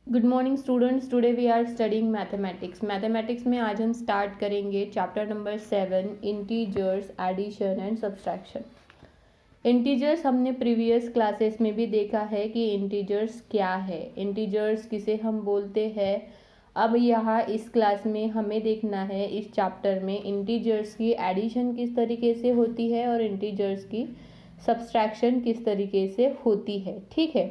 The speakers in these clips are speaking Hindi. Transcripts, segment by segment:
Good morning students, today we are studying mathematics में आज हम स्टार्ट करेंगे chapter number 7 integers, addition and subtraction. Integers हमने प्रीवियस क्लासेस में भी देखा है कि इंटीजर्स क्या है, इंटीजर्स किसे हम बोलते हैं। अब यहाँ इस क्लास में हमें देखना है इस चैप्टर में इंटीजर्स की एडिशन किस तरीके से होती है और इंटीजर्स की सब्सट्रैक्शन किस तरीके से होती है। ठीक है,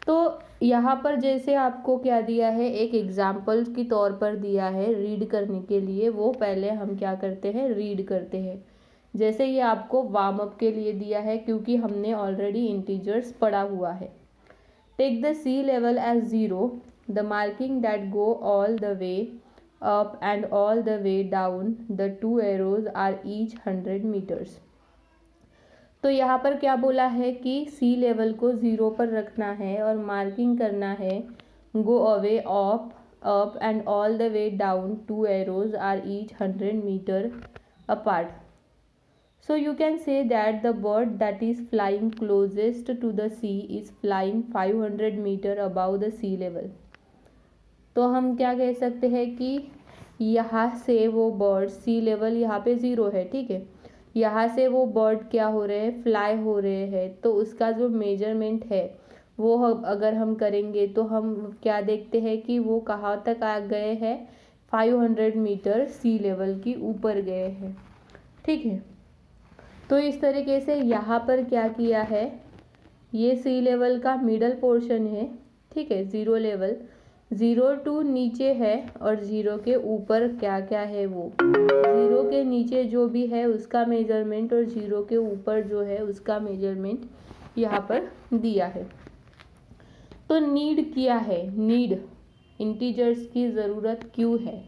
तो यहाँ पर जैसे आपको क्या दिया है, एक एग्जाम्पल की तौर पर दिया है रीड करने के लिए। वो पहले हम क्या करते हैं, रीड करते हैं। जैसे ये आपको वार्म अप के लिए दिया है क्योंकि हमने ऑलरेडी इंटीजर्स पढ़ा हुआ है। Take the sea level as 0, the marking that go all the way up and all the way down, the two arrows are each 100 metres. तो यहाँ पर क्या बोला है कि सी लेवल को 0 पर रखना है और मार्किंग करना है go away up and all the way down, two arrows are each 100 metre apart. So you can say that the bird that is flying closest to the sea is flying 500 meter above the sea level। तो हम क्या कह सकते हैं कि यहाँ से वो बर्ड, सी लेवल यहाँ पे 0 है, ठीक है, यहाँ से वो बर्ड क्या हो रहे हैं, फ्लाई हो रहे हैं। तो उसका जो मेजरमेंट है वो अगर हम करेंगे तो हम क्या देखते हैं कि वो कहाँ तक आ गए हैं, 500 मीटर सी लेवल की ऊपर गए हैं। ठीक है, तो इस तरीके से यहाँ पर क्या किया है, ये सी लेवल का मिडल पोर्शन है। ठीक है, 0 लेवल, 0 टू नीचे है और 0 के ऊपर क्या क्या है, वो 0 के नीचे जो भी है उसका मेजरमेंट और 0 के ऊपर जो है उसका मेजरमेंट यहाँ पर दिया है। तो नीड किया है, नीड इंटीजर्स की ज़रूरत क्यों है।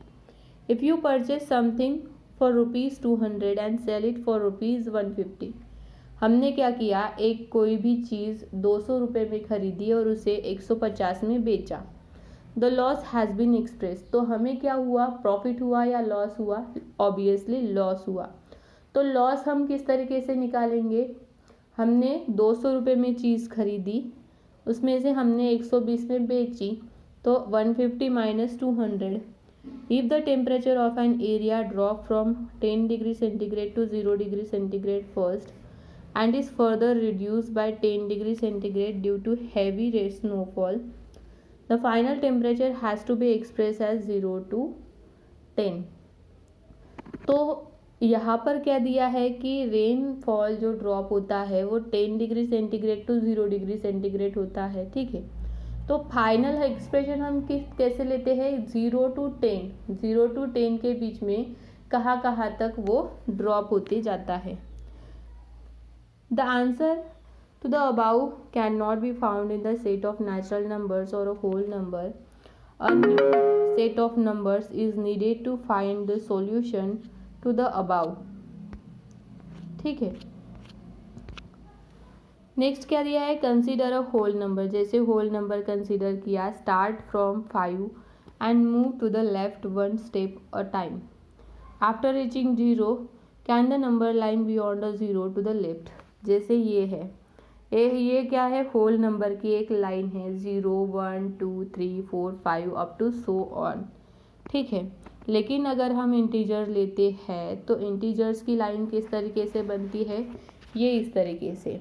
If you purchase something for ₹200 and sell it for ₹150। हमने क्या किया, एक कोई भी चीज़ 200 रुपये में खरीदी और उसे 150 में बेचा। The loss has been express. तो हमें क्या हुआ, प्रॉफिट हुआ या लॉस हुआ, ऑब्वियसली लॉस हुआ। तो लॉस हम किस तरीके से निकालेंगे, हमने 200 रुपये में चीज़ खरीदी, उसमें से हमने 120 में बेची, तो 150 minus 200। If the temperature of an area drop from 10 degree centigrade to 0 degree centigrade first and is further reduced by 10 degree centigrade due to heavy snowfall, the final temperature has to be expressed as 0 to 10। तो यहाँ पर क्या दिया है कि रेनफॉल जो ड्रॉप होता है वो 10 degree centigrade to 0 degree centigrade होता है। ठीक है, तो फाइनल एक्सप्रेशन हम कैसे लेते हैं, 0 टू 10 के बीच में कहाँ कहाँ तक वो ड्रॉप होते जाता है। The answer to the above can not be found in the set of natural numbers और a whole number. A new set of numbers is needed to find the solution to the above. ठीक है, नेक्स्ट क्या दिया है, कंसीडर अ होल नंबर। जैसे होल नंबर कंसीडर किया, start from 5 and move to the left 1 step a time. After reaching 0 can the number line beyond the 0 to the left. जैसे ये है, ये क्या है, होल नंबर की एक लाइन है, 0 1 2 3 4 5 अप टू सो ऑन। ठीक है, लेकिन अगर हम इंटीजर लेते हैं तो इंटीजर्स की लाइन किस तरीके से बनती है, ये इस तरीके से।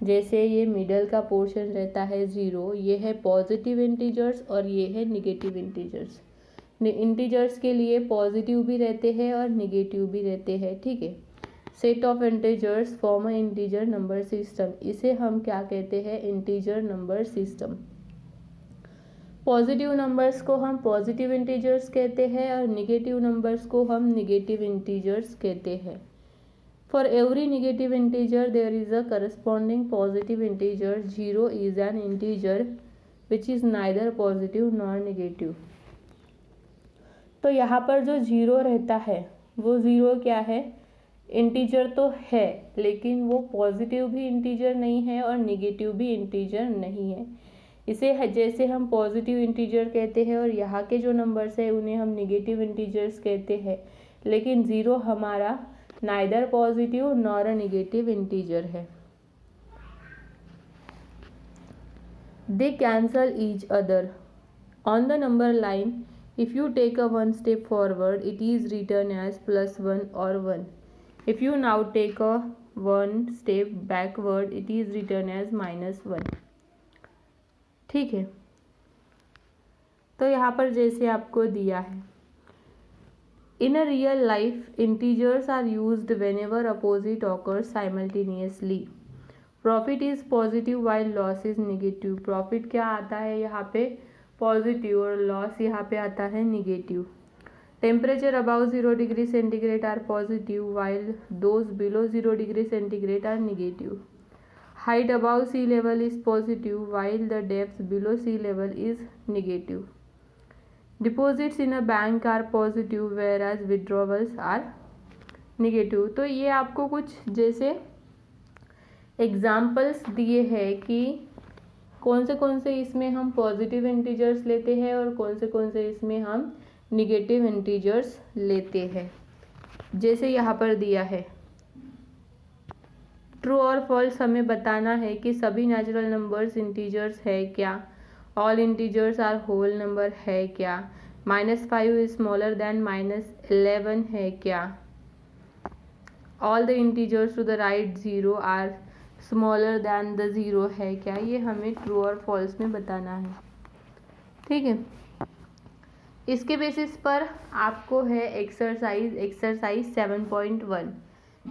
जैसे ये मिडल का पोर्शन रहता है 0, ये है पॉजिटिव इंटीजर्स और ये है निगेटिव इंटीजर्स। इंटीजर्स के लिए पॉजिटिव भी रहते हैं और निगेटिव भी रहते हैं। ठीक है, set of integers form a integer number system. इसे हम क्या कहते हैं, integer number system. Positive numbers को हम पॉजिटिव इंटीजर्स कहते हैं और निगेटिव नंबर्स को हम निगेटिव इंटीजर्स कहते हैं। For every negative integer there is a corresponding positive integer. 0 is an integer which is neither positive nor negative। तो यहाँ पर जो 0 रहता है वो 0 क्या है, इंटीजर तो है लेकिन वो पॉजिटिव भी इंटीजर नहीं है और निगेटिव भी इंटीजर नहीं है। इसे जैसे हम पॉजिटिव इंटीजर कहते हैं और यहाँ के जो नंबर्स है उन्हें हम निगेटिव इंटीजर्स कहते हैं, लेकिन 0 हमारा neither positive nor a negative integer है। They cancel each other. On the number line, if you take a one step forward, it is written as +1 or 1. If you now take a one step backward, it is written as -1. ठीक है, तो यहाँ पर जैसे आपको दिया है, in a real life, integers are used whenever opposite occurs simultaneously. Profit is positive while loss is negative. Profit क्या आता है यहाँ पे पॉजिटिव और लॉस यहाँ पे आता है negative. Temperature above 0 degree centigrade are positive while those below 0 degree centigrade are negative. Height above sea level is positive while the depth below sea level is negative. Deposits in a bank are positive whereas withdrawals are negative. तो ये आपको कुछ जैसे एग्जाम्पल्स दिए हैं कि कौन से इसमें हम पॉजिटिव इंटीजर्स लेते हैं और कौन से इसमें हम निगेटिव इंटीजर्स लेते हैं. जैसे यहाँ पर दिया है, ट्रू और फॉल्स हमें बताना है कि सभी नेचुरल नंबर्स इंटीजर्स है क्या, all integers are whole number है क्या, -5 इज स्मॉलर देन -11 है क्या, all the integers to the right 0 are smaller than the 0 है क्या. ये हमें ट्रू और फॉल्स में बताना है. ठीक है, इसके बेसिस पर आपको है एक्सरसाइज 7.1.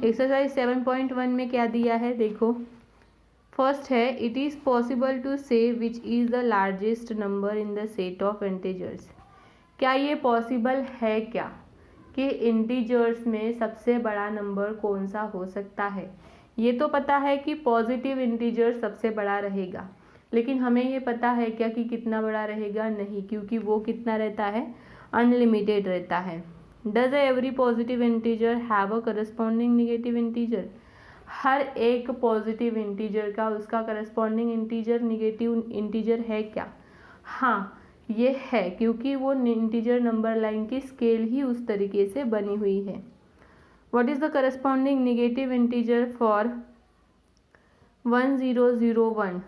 एक्सरसाइज 7.1 में क्या दिया है देखो. फर्स्ट है, इट इज़ पॉसिबल टू से which is the largest number in the set of integers. क्या ये पॉसिबल है क्या कि इंटीजर्स में सबसे बड़ा नंबर कौन सा हो सकता है. ये तो पता है कि पॉजिटिव इंटीजर सबसे बड़ा रहेगा, लेकिन हमें ये पता है क्या कि कितना बड़ा रहेगा. नहीं, क्योंकि वो कितना रहता है, अनलिमिटेड रहता है. Does every positive integer have a corresponding negative integer. हर एक पॉजिटिव इंटीजर का उसका करस्पॉन्डिंग इंटीजर निगेटिव इंटीजर है क्या. हाँ, ये है, क्योंकि वो इंटीजर नंबर लाइन की स्केल ही उस तरीके से बनी हुई है. What is the corresponding negative integer for 1001.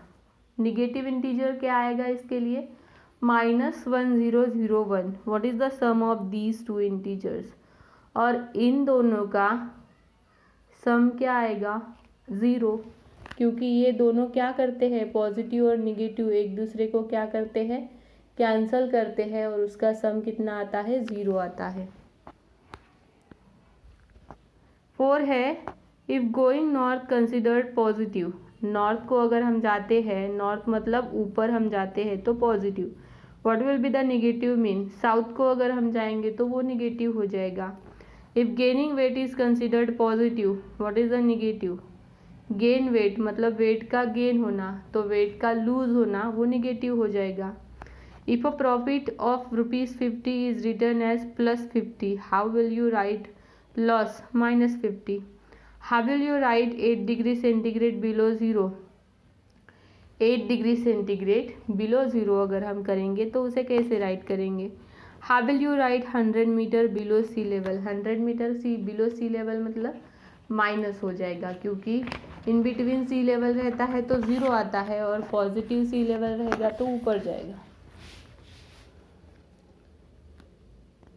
Negative integer क्या आएगा इसके लिए, -1001. What is the sum of these two integers. और इन दोनों का सम क्या आएगा, 0, क्योंकि ये दोनों क्या करते हैं, पॉजिटिव और निगेटिव एक दूसरे को क्या करते हैं, कैंसल करते हैं, और उसका सम कितना आता है, 0 आता है. 4 है, if going north considered positive. North को अगर हम जाते हैं, नॉर्थ मतलब ऊपर हम जाते हैं तो positive. What will be the negative mean. South को अगर हम जाएंगे तो वो निगेटिव हो जाएगा. If gaining weight is considered positive, what is the negative. Gain weight मतलब वेट का गेन होना, तो वेट का लूज होना वो निगेटिव हो जाएगा. If a profit of ₹50 is return as +50, how will you write loss -50. How will you write 8 degree centigrade below 0. 8 degree centigrade below 0 अगर हम करेंगे तो उसे कैसे राइट करेंगे. How will you write 100 metre below sea level. 100 metre below sea level मतलब माइनस हो जाएगा, क्योंकि इन बिटवीन सी लेवल रहता है तो 0 आता है, और पॉजिटिव सी लेवल रहेगा तो ऊपर जाएगा.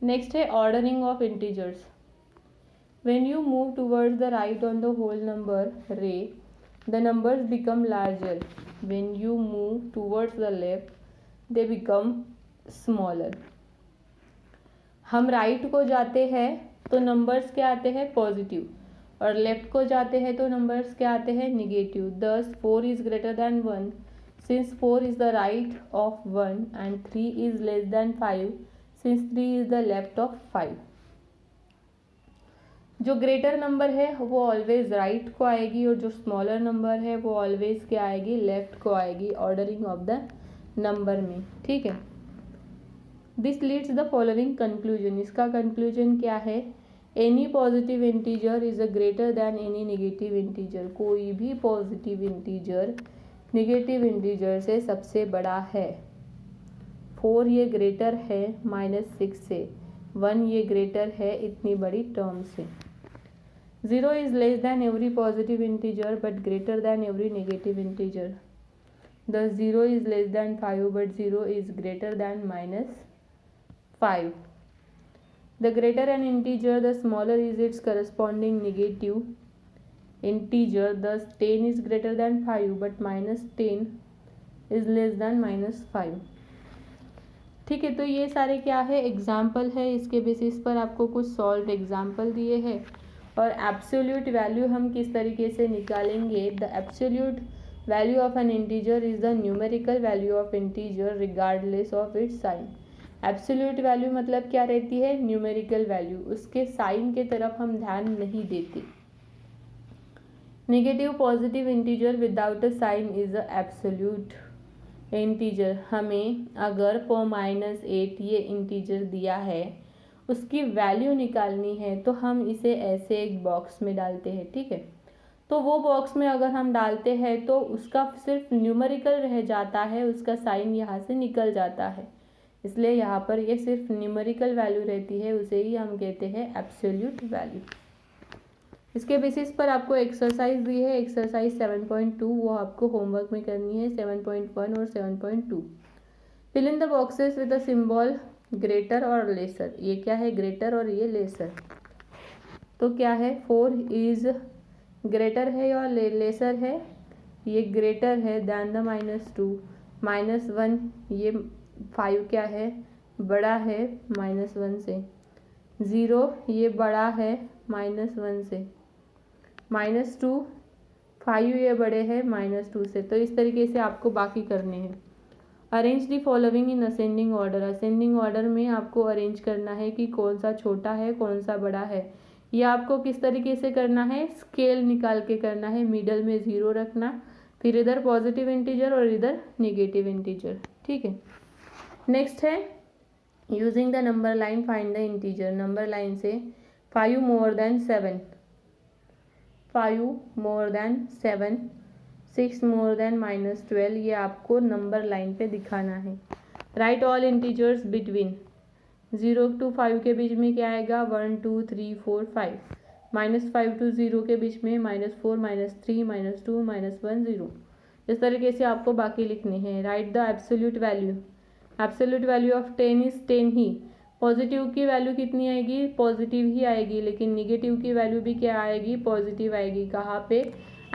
नेक्स्ट है ordering of integers. When you move towards the right on the whole number array, the numbers become larger. When you move towards the left, they become smaller. हम राइट को जाते हैं तो नंबर्स क्या आते हैं, पॉजिटिव, और लेफ्ट को जाते हैं तो नंबर्स क्या आते हैं, negative. Thus 4 is greater than 1 since 4 is the right of 1 and 3 is less than 5 since 3 is the left of 5. जो ग्रेटर नंबर है वो ऑलवेज राइट को आएगी, और जो स्मॉलर नंबर है वो ऑलवेज क्या आएगी, लेफ्ट को आएगी, ऑर्डरिंग ऑफ द नंबर में. ठीक है, this leads the following conclusion. इसका कंक्लूजन क्या है, any positive integer is a greater than any negative integer. कोई भी पॉजिटिव इंटीजर नेगेटिव इंटीजर से सबसे बड़ा है. 4 ये ग्रेटर है -6 से, 1 ये ग्रेटर है इतनी बड़ी टर्म से. 0 is less than every positive integer but greater than every negative integer. the 0 is less than 5 but 0 is greater than minus 5. The greater an integer, the smaller is its corresponding negative integer. Thus 10 is greater than 5 but minus 10 is less than minus 5. ठीक है, तो ये सारे क्या है, एग्जाम्पल है. इसके बेसिस पर आपको कुछ सॉल्व एग्जाम्पल दिए हैं. और एब्सोल्यूट वैल्यू हम किस तरीके से निकालेंगे. The absolute value of an integer is the numerical value of integer regardless of its sign. Absolute value मतलब क्या रहती है, न्यूमेरिकल वैल्यू, उसके साइन के तरफ हम ध्यान नहीं देते. Negative positive integer without a sign is a absolute integer. हमें अगर -8 ये इंटीजर दिया है, उसकी वैल्यू निकालनी है तो हम इसे ऐसे एक बॉक्स में डालते हैं. ठीक है, तो वो बॉक्स में अगर हम डालते हैं तो उसका सिर्फ न्यूमेरिकल रह जाता है, उसका साइन यहाँ से निकल जाता है. इसलिए यहाँ पर ये सिर्फ न्यूमेरिकल वैल्यू रहती है, उसे ही हम कहते हैं एब्सोल्यूट वैल्यू. इसके बेसिस पर आपको एक्सरसाइज दी है, एक्सरसाइज 7.2, वो आपको होमवर्क में करनी है. 7.1 और 7.2. Fill in the boxes with the symbol greater और लेसर. ये क्या है, ग्रेटर और ये लेसर. तो क्या है, 4 इज ग्रेटर है और लेसर है. ये ग्रेटर है दैन द -2. -1 ये 5 क्या है, बड़ा है -1 से. 0 ये बड़ा है -1 से. -2 5 ये बड़े हैं -2 से. तो इस तरीके से आपको बाकी करने हैं. Arrange the following in ascending order. Ascending order में आपको अरेंज करना है कि कौन सा छोटा है कौन सा बड़ा है. ये आपको किस तरीके से करना है, स्केल निकाल के करना है. मिडल में 0 रखना, फिर इधर पॉजिटिव इंटीजर और इधर नेगेटिव इंटीजर. ठीक है, नेक्स्ट है using the number line find the integer. Number line से 5 more than 7, 5 more than 7, 6 more than -12, ये आपको नंबर लाइन पे दिखाना है. Right all integers between 0 to 5 के बीच में क्या आएगा, 1 2 3 4 5. -5 to 0 के बीच में -4 -3 -2 -1 0. इस तरीके से आपको बाकी लिखने हैं. Right the absolute value. Absolute value of 10 is 10 he. Positive की वैल्यू कितनी आएगी, पॉजिटिव ही आएगी, लेकिन निगेटिव की वैल्यू भी क्या आएगी, पॉजिटिव आएगी. कहाँ पे,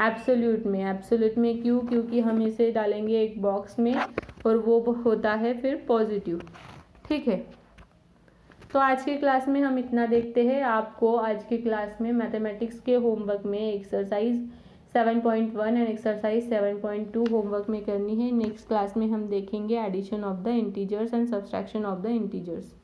एब्सोल्यूट में. एब्सोल्यूट में क्यों, क्योंकि हम इसे डालेंगे एक बॉक्स में और वो होता है फिर पॉजिटिव. ठीक है, तो आज की क्लास में हम इतना देखते हैं. आपको आज की क्लास में मैथमेटिक्स के होमवर्क में एक्सरसाइज 7.1 एंड एक्सरसाइज 7.2 होमवर्क में करनी है. नेक्स्ट क्लास में हम देखेंगे addition of the integers and subtraction of the integers.